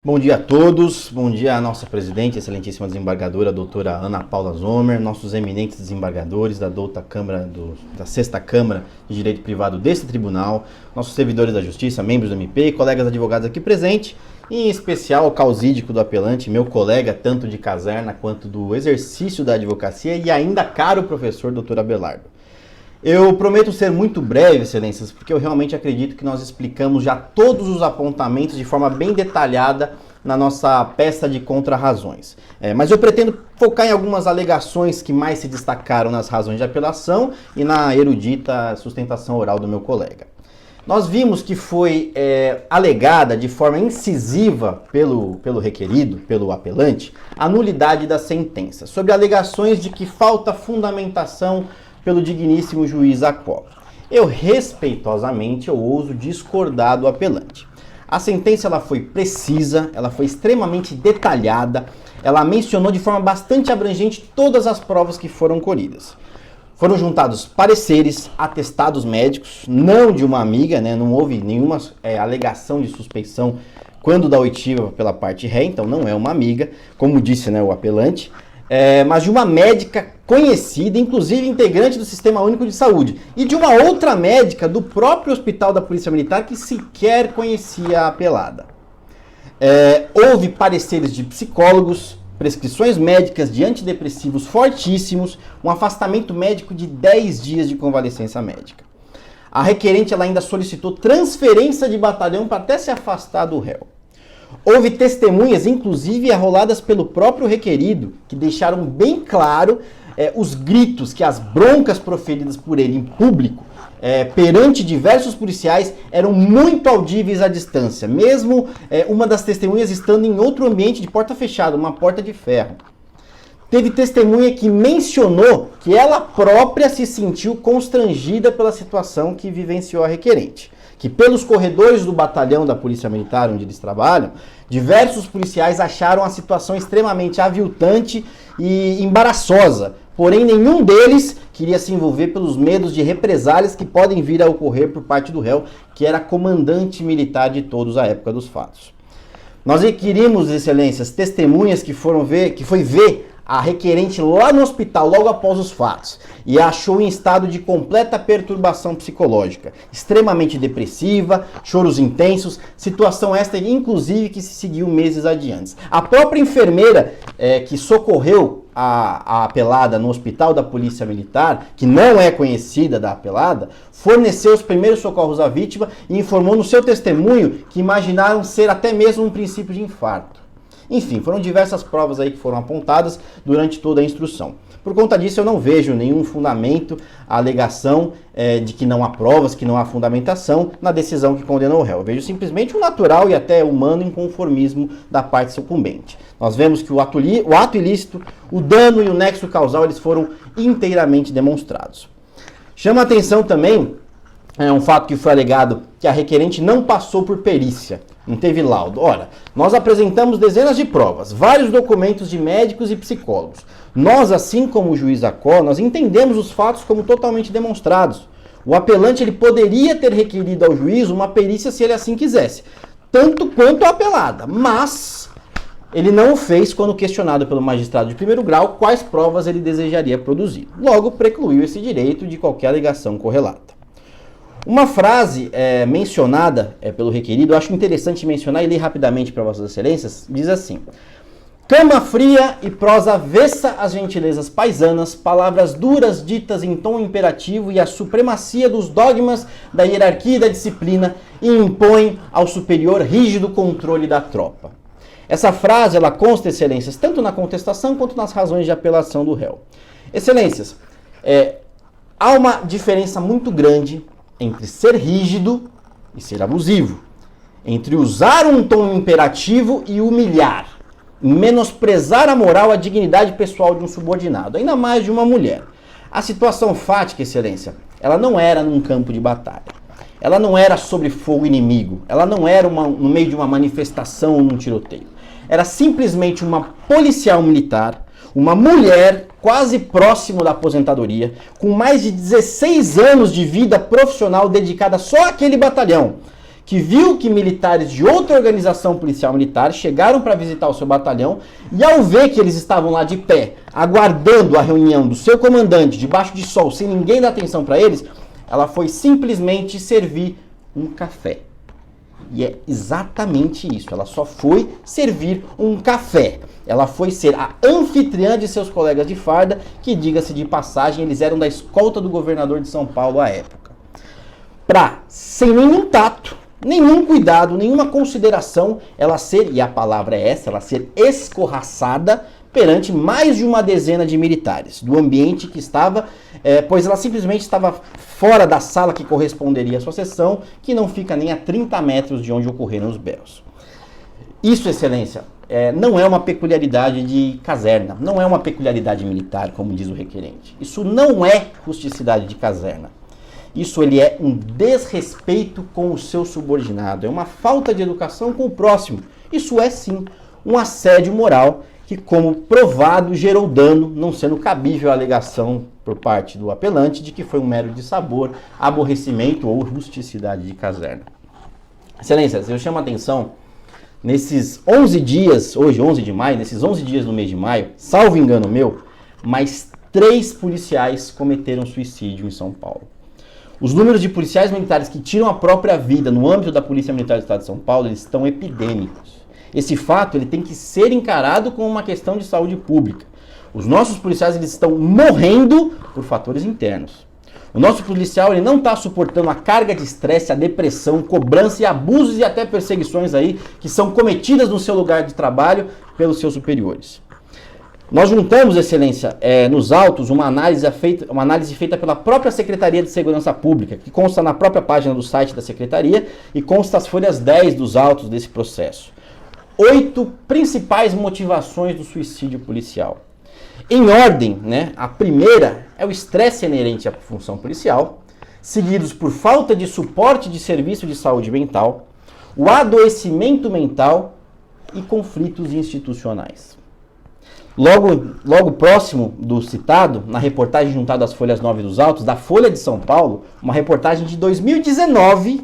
Bom dia a todos, bom dia à nossa presidente, excelentíssima desembargadora, doutora Ana Paula Zomer, nossos eminentes desembargadores da 6ª Câmara de Direito Privado deste tribunal, nossos servidores da Justiça, membros do MP, colegas advogados aqui presentes, e em especial o causídico do apelante, meu colega tanto de caserna quanto do exercício da advocacia e ainda caro professor doutor Abelardo. Eu prometo ser muito breve, excelências, porque eu realmente acredito que nós explicamos já todos os apontamentos de forma bem detalhada na nossa peça de contrarrazões. Mas eu pretendo focar em algumas alegações que mais se destacaram nas razões de apelação e na erudita sustentação oral do meu colega. Nós vimos que foi alegada de forma incisiva pelo requerido, pelo apelante, a nulidade da sentença, sobre alegações de que falta fundamentação pelo digníssimo juiz Acó. Eu, respeitosamente, ouso discordar do apelante. A sentença ela foi precisa, ela foi extremamente detalhada, ela mencionou de forma bastante abrangente todas as provas que foram colhidas. Foram juntados pareceres, atestados médicos, não de uma amiga, não houve nenhuma alegação de suspeição quando da oitiva pela parte ré, então não é uma amiga, como disse o apelante, mas de uma médica conhecida, inclusive integrante do Sistema Único de Saúde, e de uma outra médica do próprio Hospital da Polícia Militar que sequer conhecia a apelada. Houve pareceres de psicólogos, prescrições médicas de antidepressivos fortíssimos, um afastamento médico de 10 dias de convalescença médica. A requerente ela ainda solicitou transferência de batalhão para até se afastar do réu. Houve testemunhas, inclusive arroladas pelo próprio requerido, que deixaram bem claro os gritos, que as broncas proferidas por ele em público, perante diversos policiais, eram muito audíveis à distância, mesmo uma das testemunhas estando em outro ambiente de porta fechada, uma porta de ferro. Teve testemunha que mencionou que ela própria se sentiu constrangida pela situação que vivenciou a requerente. Que pelos corredores do batalhão da Polícia Militar, onde eles trabalham, diversos policiais acharam a situação extremamente aviltante e embaraçosa, porém nenhum deles queria se envolver pelos medos de represálias que podem vir a ocorrer por parte do réu, que era comandante militar de todos à época dos fatos. Nós requerimos, excelências, testemunhas que foi ver a requerente lá no hospital, logo após os fatos, e a achou em estado de completa perturbação psicológica, extremamente depressiva, choros intensos, situação esta, inclusive, que se seguiu meses adiante. A própria enfermeira que socorreu a apelada no hospital da Polícia Militar, que não é conhecida da apelada, forneceu os primeiros socorros à vítima e informou no seu testemunho que imaginaram ser até mesmo um princípio de infarto. Enfim, foram diversas provas aí que foram apontadas durante toda a instrução. Por conta disso, eu não vejo nenhum fundamento, a alegação de que não há provas, que não há fundamentação na decisão que condenou o réu. Eu vejo simplesmente um natural e até humano inconformismo da parte sucumbente. Nós vemos que o ato ilícito, o dano e o nexo causal, eles foram inteiramente demonstrados. Chama a atenção também um fato que foi alegado, que a requerente não passou por perícia, não teve laudo. Ora, nós apresentamos dezenas de provas, vários documentos de médicos e psicólogos. Nós, assim como o juiz Acó, nós entendemos os fatos como totalmente demonstrados. O apelante ele poderia ter requerido ao juiz uma perícia se ele assim quisesse, tanto quanto a apelada, mas ele não o fez quando questionado pelo magistrado de primeiro grau quais provas ele desejaria produzir. Logo, precluiu esse direito de qualquer alegação correlata. Uma frase mencionada pelo requerido, eu acho interessante mencionar e ler rapidamente para vossas excelências, diz assim: cama fria e prosa avessa às gentilezas paisanas, palavras duras ditas em tom imperativo e a supremacia dos dogmas da hierarquia e da disciplina e impõem ao superior rígido controle da tropa. Essa frase, ela consta, excelências, tanto na contestação quanto nas razões de apelação do réu. Excelências, há uma diferença muito grande entre ser rígido e ser abusivo, entre usar um tom imperativo e humilhar, menosprezar a moral, a dignidade pessoal de um subordinado, ainda mais de uma mulher. A situação fática, excelência, ela não era num campo de batalha, ela não era sobre fogo inimigo, ela não era no meio de uma manifestação ou num tiroteio, era simplesmente uma policial militar, uma mulher quase próximo da aposentadoria, com mais de 16 anos de vida profissional dedicada só àquele batalhão, que viu que militares de outra organização policial militar chegaram para visitar o seu batalhão e ao ver que eles estavam lá de pé, aguardando a reunião do seu comandante, debaixo de sol, sem ninguém dar atenção para eles, ela foi simplesmente servir um café. E é exatamente isso, ela só foi servir um café. Ela foi ser a anfitriã de seus colegas de farda, que, diga-se de passagem, eles eram da escolta do governador de São Paulo à época. Sem nenhum tato, nenhum cuidado, nenhuma consideração, ela ser, e a palavra é essa, ela ser escorraçada perante mais de uma dezena de militares do ambiente que estava, pois ela simplesmente estava fora da sala que corresponderia à sua sessão, que não fica nem a 30 metros de onde ocorreram os berros. Isso, Excelência, não é uma peculiaridade de caserna, não é uma peculiaridade militar, como diz o requerente. Isso não é rusticidade de caserna. Isso ele é um desrespeito com o seu subordinado, é uma falta de educação com o próximo. Isso é sim um assédio moral que, como provado, gerou dano, não sendo cabível a alegação por parte do apelante de que foi um mero dissabor, aborrecimento ou rusticidade de caserna. Excelências, eu chamo a atenção, nesses 11 dias, hoje 11 de maio, nesses 11 dias do mês de maio, salvo engano meu, mais 3 policiais cometeram suicídio em São Paulo. Os números de policiais militares que tiram a própria vida no âmbito da Polícia Militar do Estado de São Paulo, eles estão epidêmicos. Esse fato ele tem que ser encarado como uma questão de saúde pública. Os nossos policiais eles estão morrendo por fatores internos. O nosso policial ele não está suportando a carga de estresse, a depressão, cobrança e abusos e até perseguições aí que são cometidas no seu lugar de trabalho pelos seus superiores. Nós juntamos, Excelência, nos autos uma análise feita pela própria Secretaria de Segurança Pública, que consta na própria página do site da Secretaria e consta as folhas 10 dos autos desse processo. 8 principais motivações do suicídio policial. Em ordem, a primeira é o estresse inerente à função policial, seguidos por falta de suporte de serviço de saúde mental, o adoecimento mental e conflitos institucionais. Logo próximo do citado, na reportagem juntada às folhas 9 dos autos, da Folha de São Paulo, uma reportagem de 2019,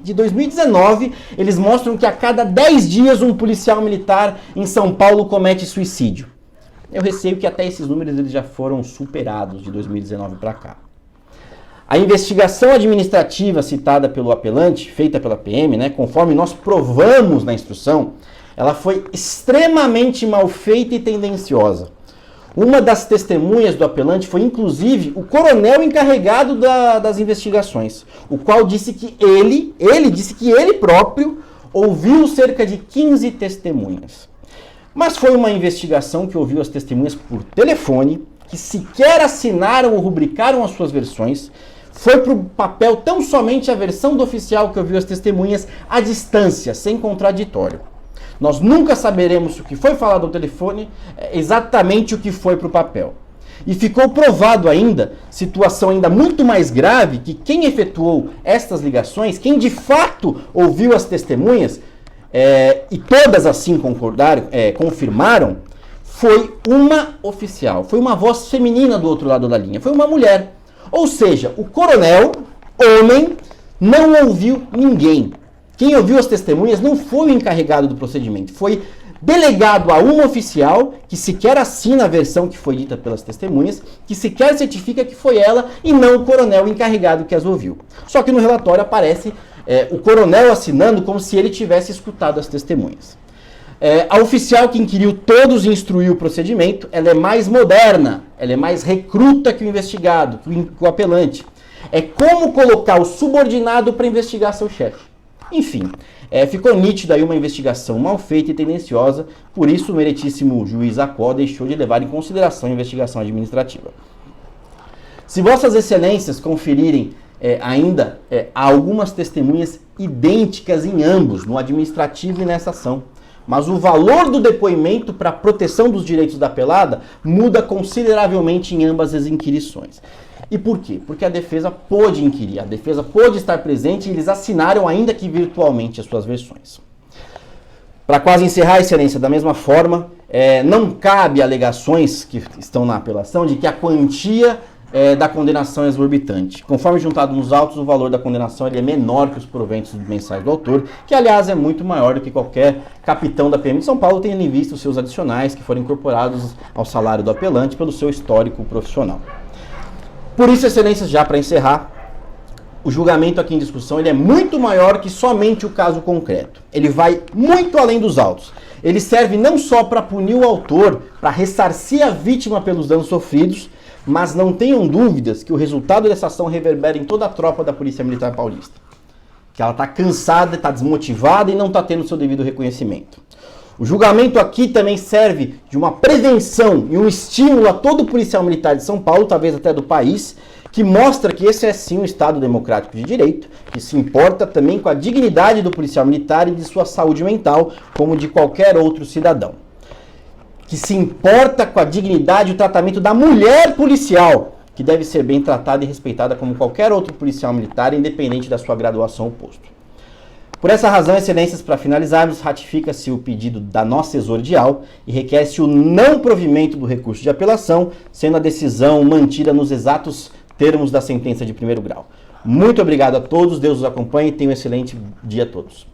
eles mostram que a cada 10 dias um policial militar em São Paulo comete suicídio. Eu receio que até esses números eles já foram superados de 2019 para cá. A investigação administrativa citada pelo apelante, feita pela PM, conforme nós provamos na instrução, ela foi extremamente mal feita e tendenciosa. Uma das testemunhas do apelante foi, inclusive, o coronel encarregado das investigações, o qual disse que ele próprio ouviu cerca de 15 testemunhas. Mas foi uma investigação que ouviu as testemunhas por telefone, que sequer assinaram ou rubricaram as suas versões, foi para o papel tão somente a versão do oficial que ouviu as testemunhas à distância, sem contraditório. Nós nunca saberemos o que foi falado ao telefone, exatamente o que foi para o papel. E ficou provado ainda, situação ainda muito mais grave, que quem efetuou estas ligações, quem de fato ouviu as testemunhas, e todas assim confirmaram, foi uma oficial, foi uma voz feminina do outro lado da linha, foi uma mulher. Ou seja, o coronel, homem, não ouviu ninguém. Quem ouviu as testemunhas não foi o encarregado do procedimento, foi delegado a uma oficial que sequer assina a versão que foi dita pelas testemunhas, que sequer certifica que foi ela e não o coronel encarregado que as ouviu. Só que no relatório aparece o coronel assinando como se ele tivesse escutado as testemunhas. A oficial que inquiriu todos e instruiu o procedimento, ela é mais moderna, ela é mais recruta que o investigado, que o apelante. É como colocar o subordinado para investigar seu chefe. Enfim, ficou nítido aí uma investigação mal feita e tendenciosa, por isso o meritíssimo juiz Acó deixou de levar em consideração a investigação administrativa. Se vossas excelências conferirem ainda, há algumas testemunhas idênticas em ambos, no administrativo e nessa ação. Mas o valor do depoimento para a proteção dos direitos da apelada muda consideravelmente em ambas as inquirições. E por quê? Porque a defesa pôde inquirir, a defesa pôde estar presente e eles assinaram, ainda que virtualmente, as suas versões. Para quase encerrar, Excelência, da mesma forma, não cabe alegações que estão na apelação de que a quantia da condenação exorbitante. Conforme juntado nos autos, o valor da condenação ele é menor que os proventos mensais do autor, que aliás é muito maior do que qualquer capitão da PM de São Paulo, tendo em vista os seus adicionais que foram incorporados ao salário do apelante pelo seu histórico profissional. Por isso, excelências, já para encerrar, o julgamento aqui em discussão ele é muito maior que somente o caso concreto. Ele vai muito além dos autos. Ele serve não só para punir o autor, para ressarcir a vítima pelos danos sofridos, mas não tenham dúvidas que o resultado dessa ação reverbera em toda a tropa da Polícia Militar Paulista. Que ela está cansada, está desmotivada e não está tendo seu devido reconhecimento. O julgamento aqui também serve de uma prevenção e um estímulo a todo o policial militar de São Paulo, talvez até do país, que mostra que esse é sim um Estado democrático de direito, que se importa também com a dignidade do policial militar e de sua saúde mental, como de qualquer outro cidadão. Que se importa com a dignidade e o tratamento da mulher policial, que deve ser bem tratada e respeitada como qualquer outro policial militar, independente da sua graduação ou posto. Por essa razão, excelências, para finalizarmos, ratifica-se o pedido da nossa exordial e requer-se o não provimento do recurso de apelação, sendo a decisão mantida nos exatos termos da sentença de primeiro grau. Muito obrigado a todos, Deus os acompanhe e tenham um excelente dia a todos.